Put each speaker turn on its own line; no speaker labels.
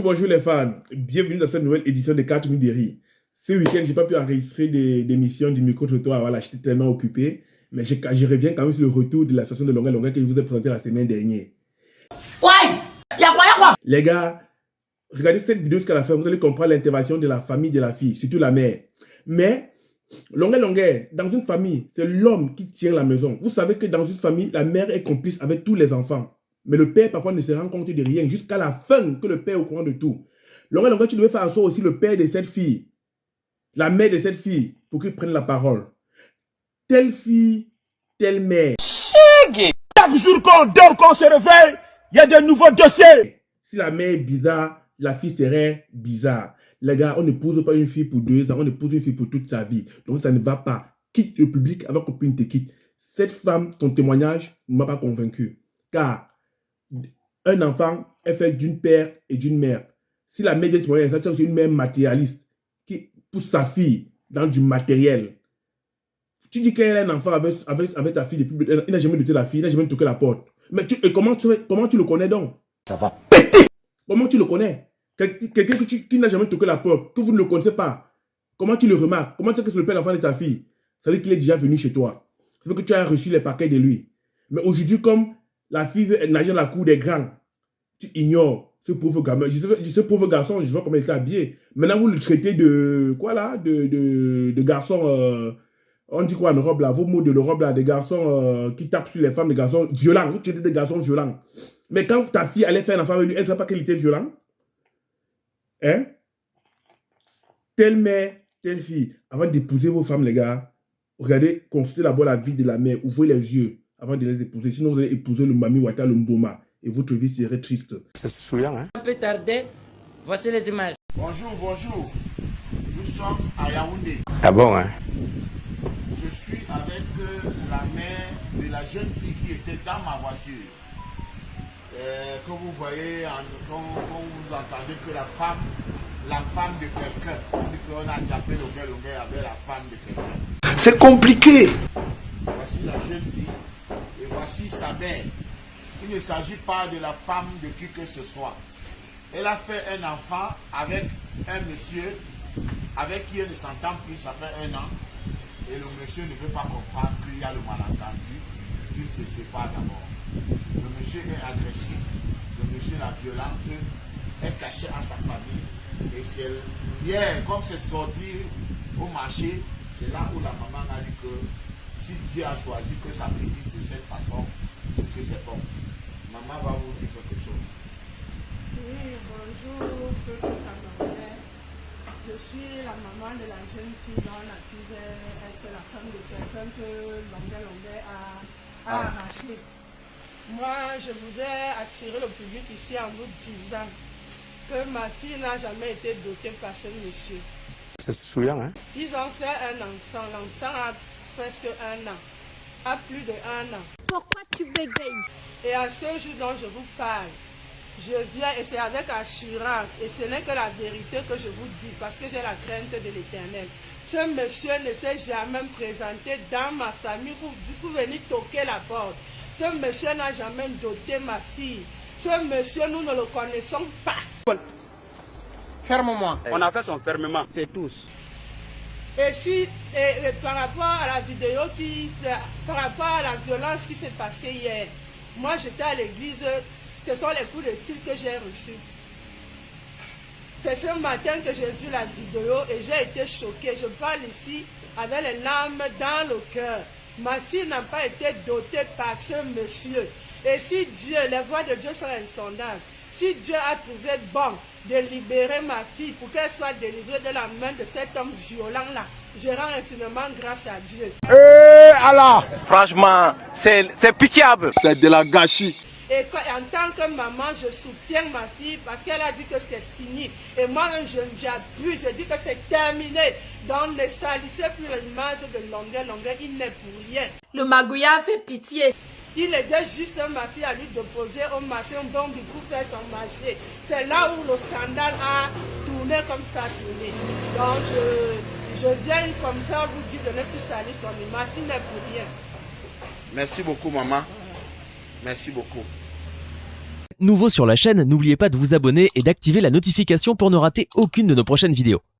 Bonjour les fans, bienvenue dans cette nouvelle édition de 4 minutes de rire. Ce week-end, je n'ai pas pu enregistrer d'émission du micro-trottoir, voilà, j'étais tellement occupé. Mais je reviens quand même sur le retour de la station de Longueuil que je vous ai présenté la semaine dernière.
Ouais, y'a quoi?
Les gars, regardez cette vidéo jusqu'à la fin, vous allez comprendre l'intervention de la famille de la fille, surtout la mère. Mais, Longueuil, dans une famille, c'est l'homme qui tient la maison. Vous savez que dans une famille, la mère est complice avec tous les enfants. Mais le père, parfois, ne se rend compte de rien jusqu'à la fin que le père est au courant de tout. Longueuil, tu devais faire asseoir aussi le père de cette fille, la mère de cette fille, pour qu'il prenne la parole. Telle fille, telle mère.
Chaque jour qu'on dort, qu'on se réveille, il y a de nouveaux dossiers.
Si la mère est bizarre, la fille serait bizarre. Les gars, on ne pose pas une fille pour 2 ans, on ne pose une fille pour toute sa vie. Donc ça ne va pas. Quitte le public avant que copine te quitte. Cette femme, ton témoignage ne m'a pas convaincu. Car un enfant est fait d'une père et d'une mère. Si la mère est moyenne, c'est une mère matérialiste qui pousse sa fille dans du matériel. Tu dis qu'elle a un enfant avec ta fille depuis... Il n'a jamais doté la fille, il n'a jamais toqué la porte. Mais comment tu le connais donc?
Ça va péter.
Comment tu le connais? Quelqu'un qui n'a jamais toqué la porte, que vous ne le connaissez pas. Comment tu le remarques? Comment tu sais que c'est le père d'enfant de ta fille? Ça veut dire qu'il est déjà venu chez toi. Ça veut dire que tu as reçu les paquets de lui. Mais aujourd'hui, comme la fille veut nager dans la cour des grands, tu ignores ce pauvre gamin. Ce pauvre garçon, je vois comment il était habillé. Maintenant, vous le traitez de quoi là? De garçon. On dit quoi en Europe là? Vos mots de l'Europe là, des garçons qui tapent sur les femmes, des garçons violents. Vous traitez des garçons violents. Mais quand ta fille allait faire un enfant avec lui, elle ne savait pas qu'il était violent. Hein? Telle mère, telle fille. Avant d'épouser vos femmes, les gars, regardez, consultez d'abord la vie de la mère. Ouvrez les yeux avant de les épouser. Sinon, vous allez épouser le Mami Wata, le Mboma. Et votre vie serait triste.
C'est souillant, hein?
Un peu tardé, voici les images.
Bonjour, bonjour. Nous sommes à Yaoundé.
Ah bon, hein?
Je suis avec la mère de la jeune fille qui était dans ma voiture. Que vous voyez, quand vous entendez que la femme de quelqu'un, on dit qu'on a attrapé Longueuil avec la femme de quelqu'un.
C'est compliqué.
Voici la jeune fille et voici sa mère. Il ne s'agit pas de la femme de qui que ce soit. Elle a fait un enfant avec un monsieur avec qui elle ne s'entend plus, ça fait 1 an. Et le monsieur ne veut pas comprendre qu'il y a le malentendu, qu'il se sépare d'abord. Le monsieur est agressif, le monsieur la violente, est caché à sa famille. Et c'est hier, comme c'est sorti au marché, c'est là où la maman a dit que si Dieu a choisi que ça finisse de cette façon, c'est que c'est bon. Maman va vous dire quelque chose.
Oui, bonjour, peuple camerounais. Je suis la maman de la jeune fille dont on accuse être la femme de quelqu'un que Longueuil a arraché. Moi, je voudrais attirer le public ici en vous disant que ma fille n'a jamais été dotée par ce monsieur.
C'est souillant, hein?
Ils ont fait un enfant. L'enfant a presque 1 an. A plus de 1 an.
Pourquoi tu bégayes?
Et à ce jour dont je vous parle, je viens et c'est avec assurance, et ce n'est que la vérité que je vous dis, parce que j'ai la crainte de l'Éternel. Ce monsieur ne s'est jamais présenté dans ma famille pour venir toquer la porte. Ce monsieur n'a jamais doté ma fille. Ce monsieur, nous ne le connaissons pas.
Ferme-moi. On a fait son fermement. C'est tous.
Et par rapport à la vidéo, par rapport à la violence qui s'est passée hier, moi j'étais à l'église, ce sont les coups de fil que j'ai reçus. C'est ce matin que j'ai vu la vidéo et j'ai été choquée. Je parle ici avec les larmes dans le cœur. Ma fille n'a pas été dotée par ce monsieur. Et si Dieu, les voies de Dieu sont insondables, si Dieu a trouvé bon de libérer ma fille pour qu'elle soit délivrée de la main de cet homme violent-là, je rends infiniment grâce à Dieu.
Allah. Franchement, c'est pitiable.
C'est de la gâchis.
Et en tant que maman, je soutiens ma fille parce qu'elle a dit que c'est fini. Et moi, j'appuie, je dis que c'est terminé. Donc, ne salissez plus l'image de Longueuil, il n'est pour rien.
Le magouilla fait pitié.
Il aidait juste ma fille à lui déposer au marché, un bon bicou faire son marché. C'est là où le scandale a tourné comme ça a tourné. Donc, je viens comme ça vous dire de ne plus salir son image, il n'est pour rien.
Merci beaucoup, maman. Merci beaucoup.
Nouveau sur la chaîne, n'oubliez pas de vous abonner et d'activer la notification pour ne rater aucune de nos prochaines vidéos.